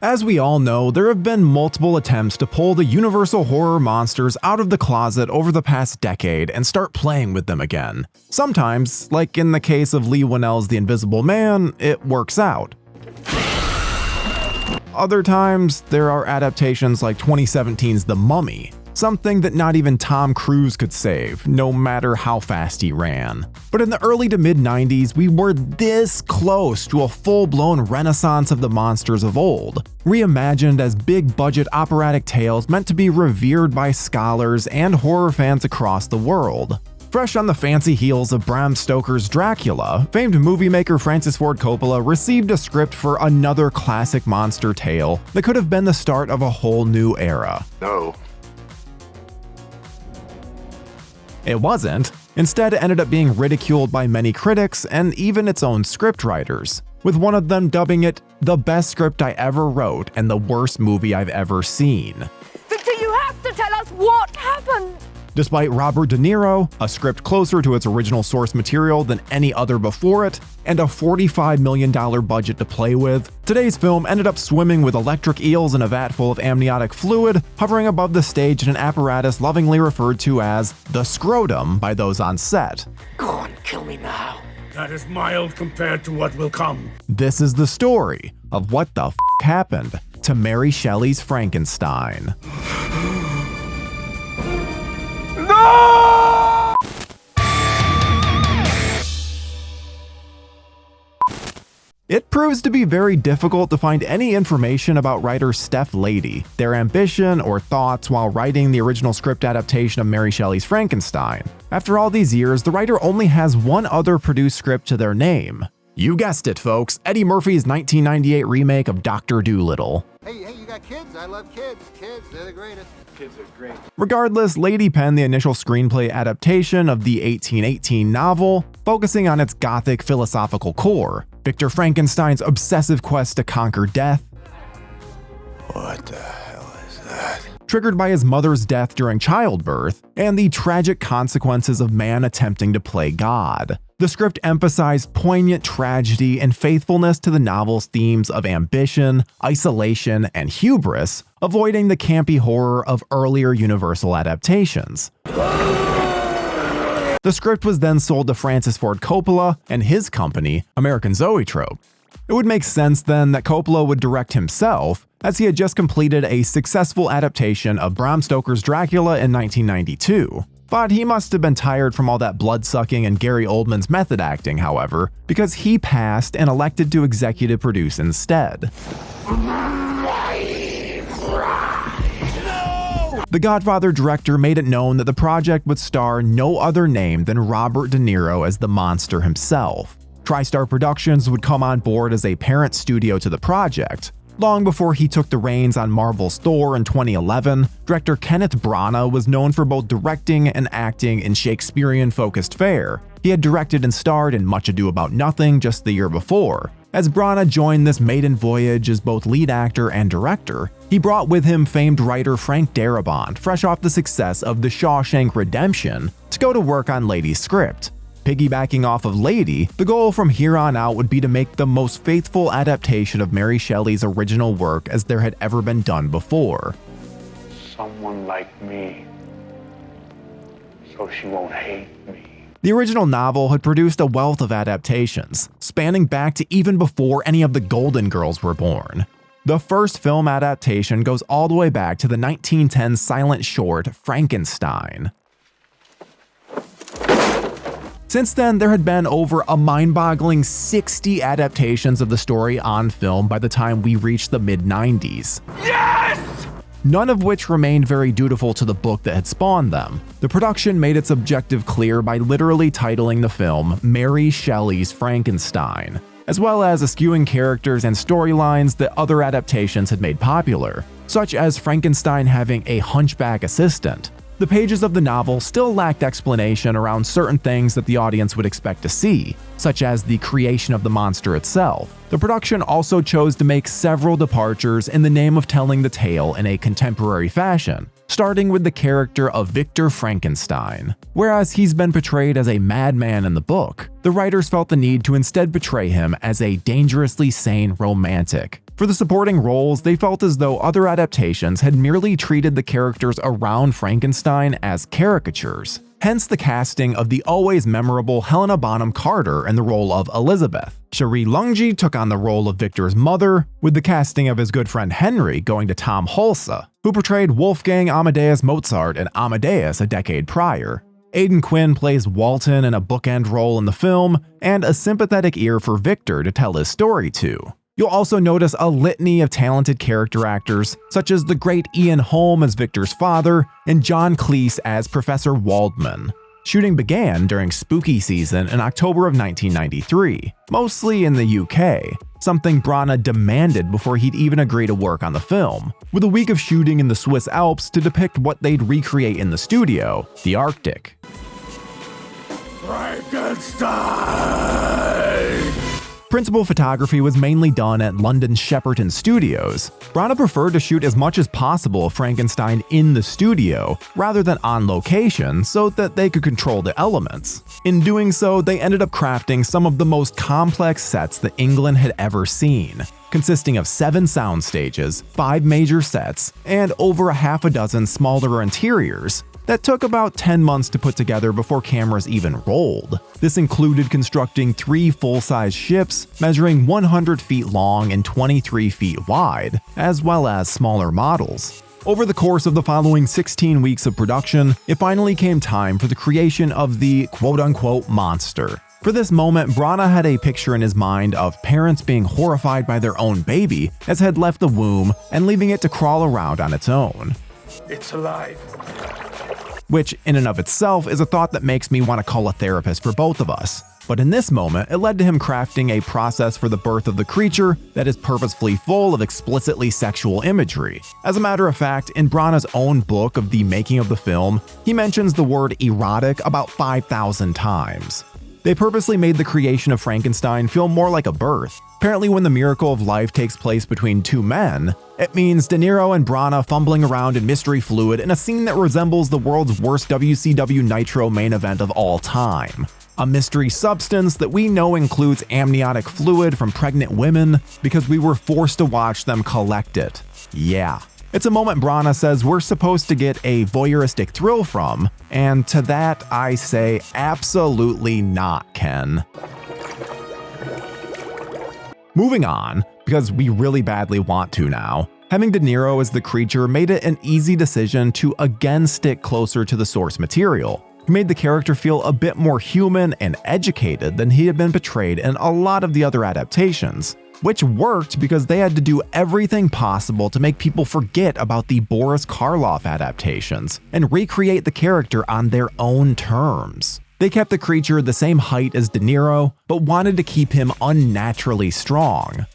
As we all know, there have been multiple attempts to pull the universal horror monsters out of the closet over the past decade and start playing with them again. Sometimes, like in the case of Lee Whannell's The Invisible Man, it works out. Other times, there are adaptations like 2017's The Mummy, something that not even Tom Cruise could save, no matter how fast he ran. But in the early to mid-90s, we were this close to a full-blown renaissance of the monsters of old, reimagined as big-budget operatic tales meant to be revered by scholars and horror fans across the world. Fresh on the fancy heels of Bram Stoker's Dracula, famed movie maker Francis Ford Coppola received a script for another classic monster tale that could have been the start of a whole new era. No. It wasn't. Instead, it ended up being ridiculed by many critics and even its own scriptwriters, with one of them dubbing it the best script I ever wrote and the worst movie I've ever seen. Victor, you have to tell us what happened! Despite Robert De Niro, a script closer to its original source material than any other before it, and a $45 million budget to play with, today's film ended up swimming with electric eels in a vat full of amniotic fluid, hovering above the stage in an apparatus lovingly referred to as the scrotum by those on set. Go on, kill me now. That is mild compared to what will come. This is the story of what the happened to Mary Shelley's Frankenstein. No! It proves to be very difficult to find any information about writer Steph Lady, their ambition or thoughts while writing the original script adaptation of Mary Shelley's Frankenstein. After all these years, the writer only has one other produced script to their name. You guessed it, folks, Eddie Murphy's 1998 remake of Dr. Dolittle. Hey, you got kids? I love kids. Kids, they're the greatest. Kids are great. Regardless, Lady penned the initial screenplay adaptation of the 1818 novel, focusing on its gothic philosophical core, Victor Frankenstein's obsessive quest to conquer death. What the hell is that? Triggered by his mother's death during childbirth, and the tragic consequences of man attempting to play God. The script emphasized poignant tragedy and faithfulness to the novel's themes of ambition, isolation, and hubris, avoiding the campy horror of earlier Universal adaptations. The script was then sold to Francis Ford Coppola and his company, American Zoetrope. It would make sense then that Coppola would direct himself, as he had just completed a successful adaptation of Bram Stoker's Dracula in 1992. But he must have been tired from all that blood-sucking and Gary Oldman's method acting, however, because he passed and elected to executive produce instead. The Godfather director made it known that the project would star no other name than Robert De Niro as the monster himself. TriStar Productions would come on board as a parent studio to the project. Long before he took the reins on Marvel's Thor in 2011, director Kenneth Branagh was known for both directing and acting in Shakespearean-focused fare. He had directed and starred in Much Ado About Nothing just the year before. As Branagh joined this maiden voyage as both lead actor and director, he brought with him famed writer Frank Darabont, fresh off the success of The Shawshank Redemption, to go to work on Lady's script. Piggybacking off of Lady, the goal from here on out would be to make the most faithful adaptation of Mary Shelley's original work as there had ever been done before. Someone like me, so she won't hate me. The original novel had produced a wealth of adaptations, spanning back to even before any of the Golden Girls were born. The first film adaptation goes all the way back to the 1910 silent short Frankenstein. Since then, there had been over a mind-boggling 60 adaptations of the story on film by the time we reached the mid-90s. Yes! None of which remained very dutiful to the book that had spawned them. The production made its objective clear by literally titling the film Mary Shelley's Frankenstein, as well as eschewing characters and storylines that other adaptations had made popular, such as Frankenstein having a hunchback assistant. The pages of the novel still lacked explanation around certain things that the audience would expect to see, such as the creation of the monster itself. The production also chose to make several departures in the name of telling the tale in a contemporary fashion, starting with the character of Victor Frankenstein. Whereas he's been portrayed as a madman in the book, the writers felt the need to instead portray him as a dangerously sane romantic. For the supporting roles, they felt as though other adaptations had merely treated the characters around Frankenstein as caricatures. Hence the casting of the always memorable Helena Bonham Carter in the role of Elizabeth. Cherie Lungji took on the role of Victor's mother, with the casting of his good friend Henry going to Tom Hulse, who portrayed Wolfgang Amadeus Mozart in Amadeus a decade prior. Aidan Quinn plays Walton in a bookend role in the film, and a sympathetic ear for Victor to tell his story to. You'll also notice a litany of talented character actors, such as the great Ian Holm as Victor's father and John Cleese as Professor Waldman. Shooting began during spooky season in October of 1993, mostly in the UK, something Branagh demanded before he'd even agree to work on the film, with a week of shooting in the Swiss Alps to depict what they'd recreate in the studio, the Arctic. Frankenstein! Principal photography was mainly done at London's Shepperton Studios. Branagh preferred to shoot as much as possible of Frankenstein in the studio, rather than on location, so that they could control the elements. In doing so, they ended up crafting some of the most complex sets that England had ever seen, consisting of 7 sound stages, 5 major sets, and over a half a dozen smaller interiors that took about 10 months to put together before cameras even rolled. This included constructing 3 full-size ships measuring 100 feet long and 23 feet wide, as well as smaller models. Over the course of the following 16 weeks of production, it finally came time for the creation of the quote-unquote monster. For this moment, Branagh had a picture in his mind of parents being horrified by their own baby as it had left the womb and leaving it to crawl around on its own. It's alive. Which, in and of itself, is a thought that makes me want to call a therapist for both of us. But in this moment, it led to him crafting a process for the birth of the creature that is purposefully full of explicitly sexual imagery. As a matter of fact, in Branagh's own book of the making of the film, he mentions the word erotic about 5,000 times. They purposely made the creation of Frankenstein feel more like a birth. Apparently, when the miracle of life takes place between 2 men, it means De Niro and Branagh fumbling around in mystery fluid in a scene that resembles the world's worst WCW Nitro main event of all time. A mystery substance that we know includes amniotic fluid from pregnant women because we were forced to watch them collect it. Yeah. It's a moment Branagh says we're supposed to get a voyeuristic thrill from, and to that I say absolutely not, Ken. Moving on, because we really badly want to now, having De Niro as the creature made it an easy decision to again stick closer to the source material. He made the character feel a bit more human and educated than he had been portrayed in a lot of the other adaptations, which worked because they had to do everything possible to make people forget about the Boris Karloff adaptations and recreate the character on their own terms. They kept the creature the same height as De Niro, but wanted to keep him unnaturally strong.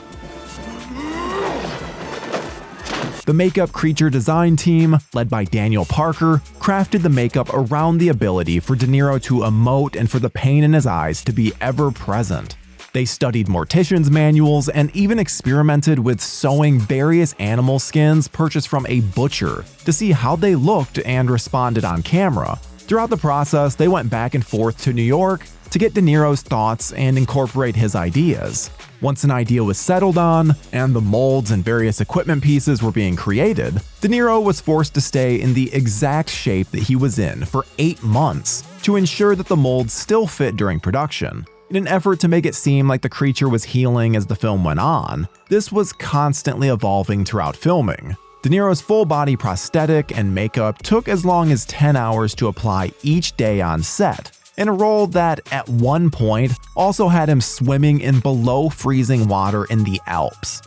The makeup creature design team, led by Daniel Parker, crafted the makeup around the ability for De Niro to emote and for the pain in his eyes to be ever present. They studied morticians' manuals and even experimented with sewing various animal skins purchased from a butcher to see how they looked and responded on camera. Throughout the process, they went back and forth to New York to get De Niro's thoughts and incorporate his ideas. Once an idea was settled on, and the molds and various equipment pieces were being created, De Niro was forced to stay in the exact shape that he was in for 8 months to ensure that the molds still fit during production. In an effort to make it seem like the creature was healing as the film went on, this was constantly evolving throughout filming. De Niro's full-body prosthetic and makeup took as long as 10 hours to apply each day on set, in a role that, at one point, also had him swimming in below-freezing water in the Alps.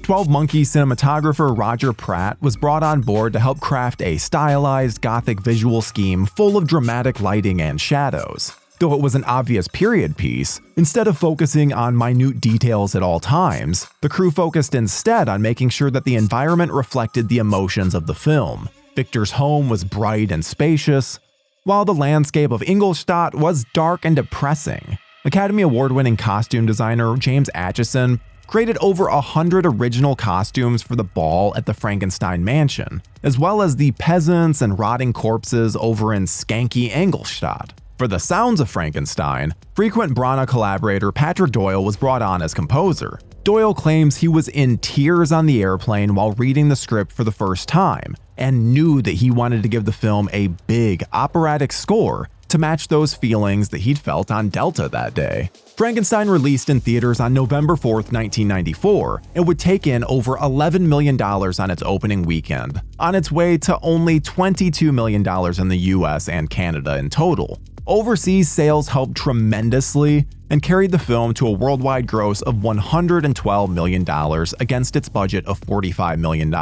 12 Monkeys cinematographer Roger Pratt was brought on board to help craft a stylized gothic visual scheme full of dramatic lighting and shadows. Though it was an obvious period piece, instead of focusing on minute details at all times, the crew focused instead on making sure that the environment reflected the emotions of the film. Victor's home was bright and spacious, while the landscape of Ingolstadt was dark and depressing. Academy Award-winning costume designer James Acheson created over 100 original costumes for the ball at the Frankenstein mansion, as well as the peasants and rotting corpses over in skanky Ingolstadt. For the sounds of Frankenstein, frequent Branagh collaborator Patrick Doyle was brought on as composer. Doyle claims he was in tears on the airplane while reading the script for the first time, and knew that he wanted to give the film a big operatic score to match those feelings that he'd felt on Delta that day. Frankenstein released in theaters on November 4th, 1994, and would take in over $11 million on its opening weekend, on its way to only $22 million in the US and Canada in total. Overseas sales helped tremendously and carried the film to a worldwide gross of $112 million against its budget of $45 million.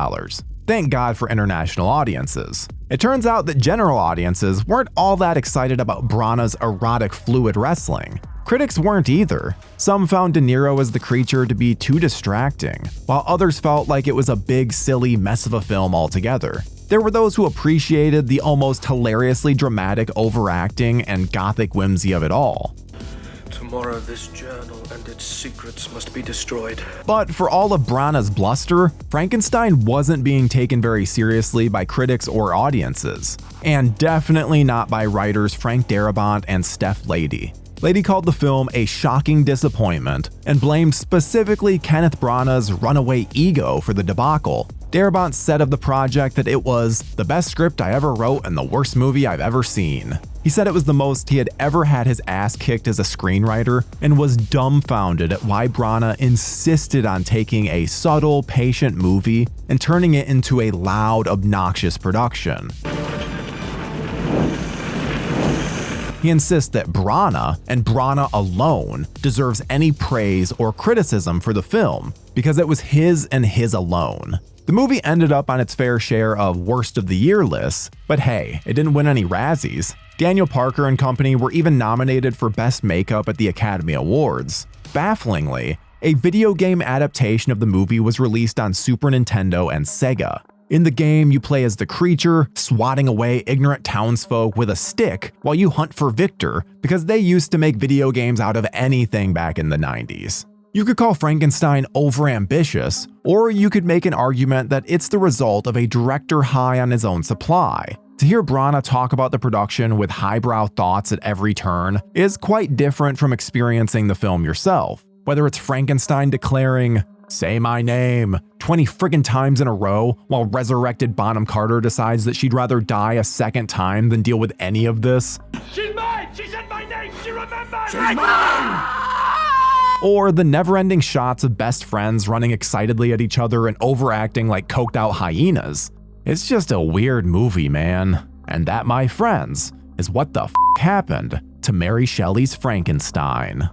Thank God for international audiences. It turns out that general audiences weren't all that excited about Branagh's erotic fluid wrestling. Critics weren't either. Some found De Niro as the creature to be too distracting, while others felt like it was a big, silly mess of a film altogether. There were those who appreciated the almost hilariously dramatic overacting and gothic whimsy of it all. Tomorrow this journal and its secrets must be destroyed. But for all of Branagh's bluster, Frankenstein wasn't being taken very seriously by critics or audiences, and definitely not by writers Frank Darabont and Steph Lady. Lady called the film a shocking disappointment and blamed specifically Kenneth Branagh's runaway ego for the debacle. Darabont said of the project that it was the best script I ever wrote and the worst movie I've ever seen. He said it was the most he had ever had his ass kicked as a screenwriter, and was dumbfounded at why Branagh insisted on taking a subtle, patient movie and turning it into a loud, obnoxious production. He insists that Branagh, and Branagh alone, deserves any praise or criticism for the film, because it was his and his alone. The movie ended up on its fair share of Worst of the Year lists, but hey, it didn't win any Razzies. Daniel Parker and company were even nominated for Best Makeup at the Academy Awards. Bafflingly, a video game adaptation of the movie was released on Super Nintendo and Sega. In the game, you play as the creature, swatting away ignorant townsfolk with a stick while you hunt for Victor, because they used to make video games out of anything back in the 90s. You could call Frankenstein overambitious, or you could make an argument that it's the result of a director high on his own supply. To hear Branagh talk about the production with highbrow thoughts at every turn is quite different from experiencing the film yourself. Whether it's Frankenstein declaring, "Say my name," 20 friggin' times in a row, while resurrected Bonham Carter decides that she'd rather die a second time than deal with any of this. She's mine! She said my name! She remembers! She's mine! Or the never-ending shots of best friends running excitedly at each other and overacting like coked-out hyenas. It's just a weird movie, man. And that, my friends, is what the f*** happened to Mary Shelley's Frankenstein.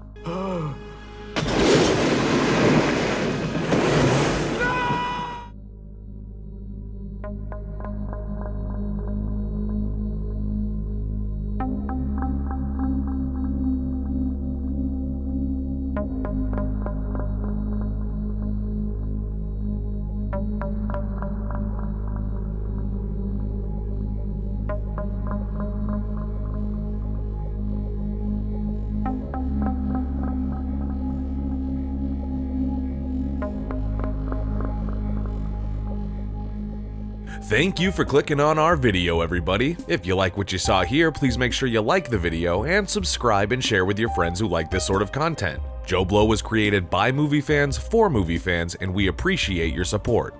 Thank you for clicking on our video, everybody. If you like what you saw here, please make sure you like the video and subscribe and share with your friends who like this sort of content. JoBlo was created by movie fans for movie fans, and we appreciate your support.